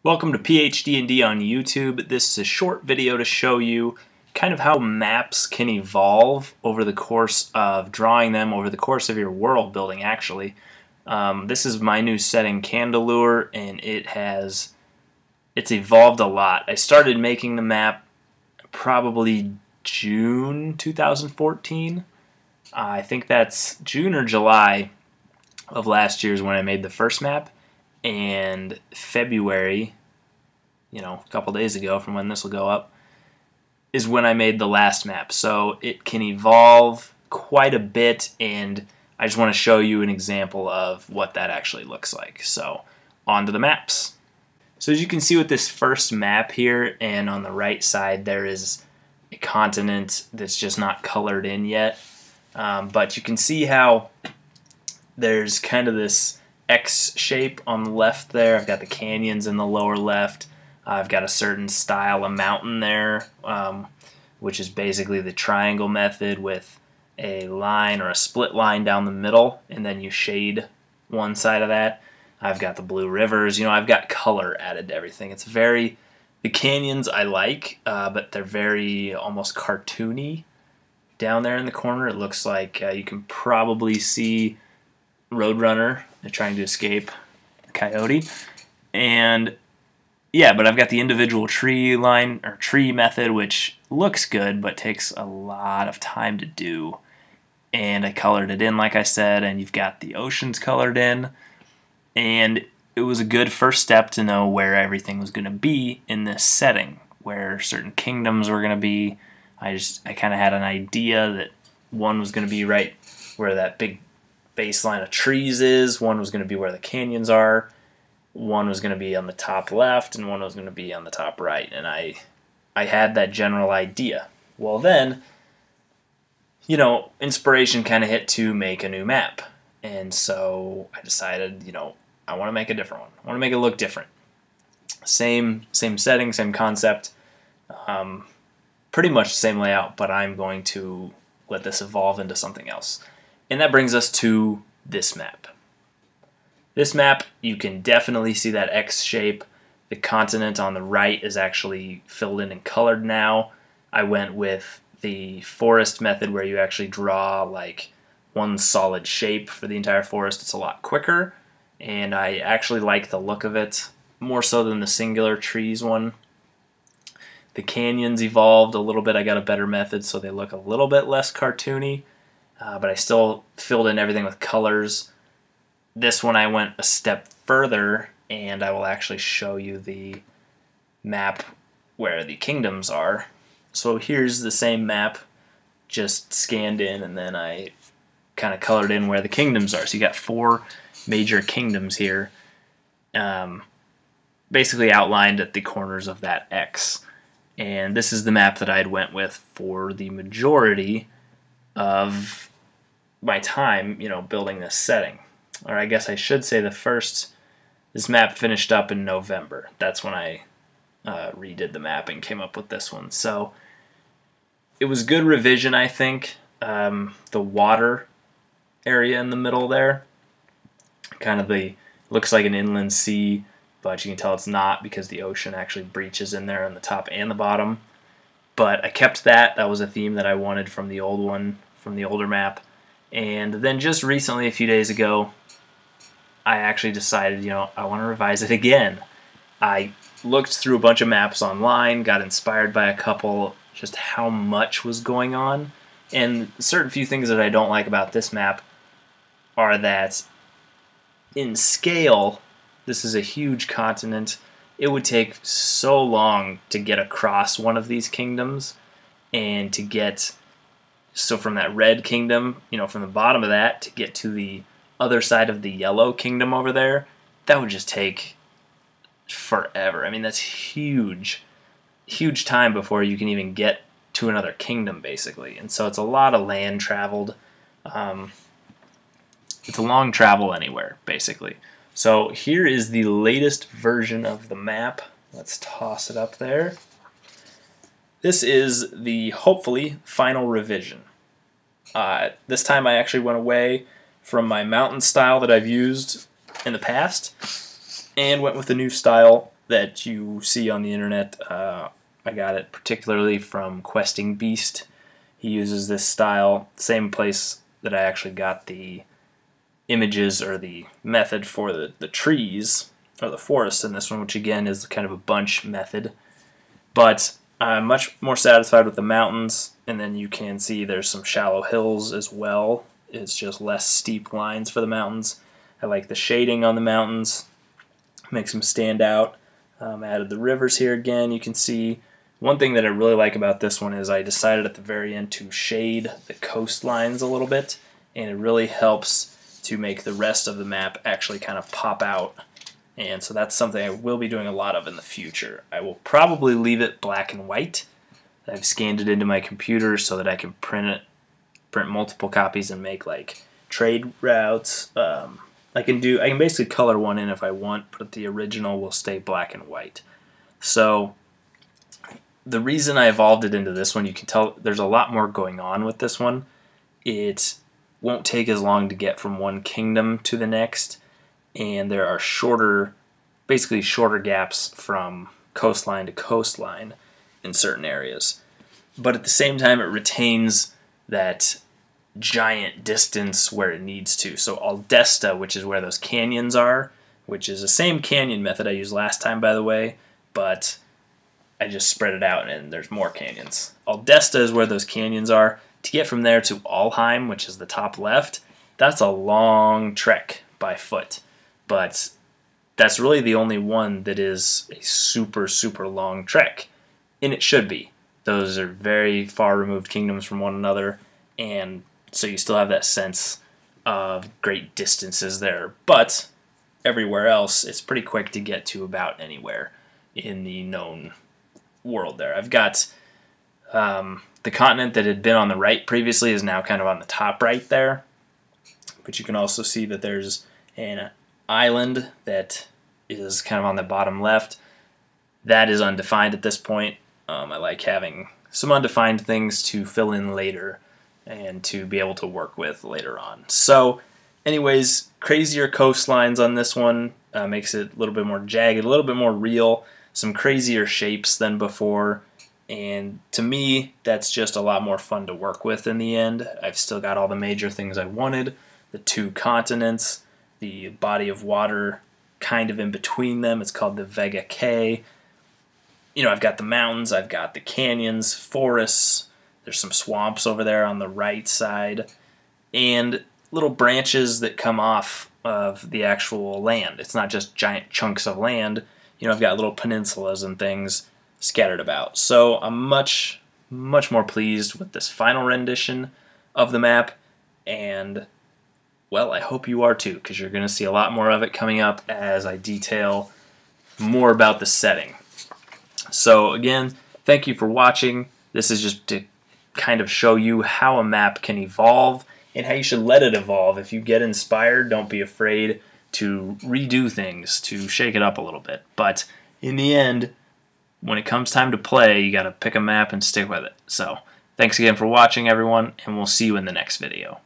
Welcome to PhD&D on YouTube. This is a short video to show you kind of how maps can evolve over the course of drawing them, over the course of your world building actually. This is my new setting, Candelure, and it's evolved a lot. I started making the map probably June 2014. I think that's June or July of last year is when I made the first map. And February, a couple days ago from when this will go up, is when I made the last map. So it can evolve quite a bit, and I just want to show you an example of what that actually looks like. So on to the maps. So as you can see with this first map here, and on the right side there is a continent that's just not colored in yet. But you can see how there's kind of this X shape on the left there. I've got the canyons in the lower left. I've got a certain style of mountain there, which is basically the triangle method with a line or a split line down the middle, and then you shade one side of that. I've got the blue rivers. I've got color added to everything. The canyons I like, but they're very almost cartoony down there in the corner. It looks like you can probably see Roadrunner trying to escape the coyote. And yeah, but I've got the individual tree line or tree method, which looks good but takes a lot of time to do. And I colored it in, like I said, and you've got the oceans colored in. And it was a good first step to know where everything was going to be in this setting, where certain kingdoms were going to be. I kind of had an idea that one was going to be right where that big baseline of trees is, one was going to be where the canyons are, one was going to be on the top left, and one was going to be on the top right, and I had that general idea. Well then, inspiration kind of hit to make a new map, and so I decided, I want to make a different one. I want to make it look different. Same setting, same concept, pretty much the same layout, but I'm going to let this evolve into something else. And that brings us to this map. This map, you can definitely see that X shape. The continent on the right is actually filled in and colored now. I went with the forest method where you actually draw like one solid shape for the entire forest. It's a lot quicker, and I actually like the look of it more so than the singular trees one. The canyons evolved a little bit. I got a better method so they look a little bit less cartoony. But I still filled in everything with colors. This one I went a step further, and I will actually show you the map where the kingdoms are. So here's the same map, just scanned in, and then I kind of colored in where the kingdoms are. So you got 4 major kingdoms here, basically outlined at the corners of that X. And this is the map that I had went with for the majority of my time, building this setting. Or I guess I should say this map finished up in November. That's when I redid the map and came up with this one. So it was good revision, I think. The water area in the middle there, kind of looks like an inland sea, but you can tell it's not because the ocean actually breaches in there on the top and the bottom. But I kept that. That was a theme that I wanted from the old one, from the older map. And then just recently, a few days ago, I actually decided, I want to revise it again. I looked through a bunch of maps online, got inspired by a couple, just how much was going on. And certain few things that I don't like about this map are that in scale, this is a huge continent. It would take so long to get across one of these kingdoms, and to get, so from that red kingdom, from the bottom of that to get to the other side of the yellow kingdom over there, that would just take forever. I mean, that's huge time before you can even get to another kingdom, basically. And so it's a lot of land traveled. It's a long travel anywhere, basically. So here is the latest version of the map. Let's toss it up there. This is the, hopefully, final revision. This time I actually went away from my mountain style that I've used in the past and went with a new style that you see on the internet. I got it particularly from Questing Beast. He uses this style, same place that I actually got the images or the method for the trees or the forests in this one, which again is kind of a bunch method. But I'm much more satisfied with the mountains, and then you can see there's some shallow hills as well. It's just less steep lines for the mountains. I like the shading on the mountains, makes them stand out. Added the rivers here again. You can see one thing that I really like about this one is I decided at the very end to shade the coastlines a little bit, and it really helps to make the rest of the map actually kind of pop out. And so that's something I will be doing a lot of in the future. I will probably leave it black and white. I've scanned it into my computer so that I can print multiple copies and make like trade routes. I can basically color one in if I want, but the original will stay black and white. So the reason I evolved it into this one, you can tell there's a lot more going on with this one. It won't take as long to get from one kingdom to the next, and there are basically shorter gaps from coastline to coastline in certain areas. But at the same time, it retains that giant distance where it needs to. So Aldesta, which is where those canyons are, which is the same canyon method I used last time, by the way, but I just spread it out and there's more canyons. Aldesta is where those canyons are. To get from there to Alheim, which is the top left, that's a long trek by foot. But that's really the only one that is a super, super long trek. And it should be. Those are very far removed kingdoms from one another, and so you still have that sense of great distances there. But everywhere else, it's pretty quick to get to about anywhere in the known world there. I've got the continent that had been on the right previously is now kind of on the top right there. But you can also see that there's an island that is kind of on the bottom left. That is undefined at this point. I like having some undefined things to fill in later and to be able to work with later on. So anyways, crazier coastlines on this one makes it a little bit more jagged, a little bit more real, some crazier shapes than before, and to me that's just a lot more fun to work with in the end. I've still got all the major things I wanted, the 2 continents, the body of water kind of in between them, it's called the Vega K. You know, I've got the mountains, I've got the canyons, forests, there's some swamps over there on the right side, and little branches that come off of the actual land. It's not just giant chunks of land. You know, I've got little peninsulas and things scattered about. So I'm much, much more pleased with this final rendition of the map, and well, I hope you are too, because you're going to see a lot more of it coming up as I detail more about the setting. So again, thank you for watching. This is just to kind of show you how a map can evolve and how you should let it evolve. If you get inspired, don't be afraid to redo things, to shake it up a little bit. But in the end, when it comes time to play, you got to pick a map and stick with it. So thanks again for watching, everyone, and we'll see you in the next video.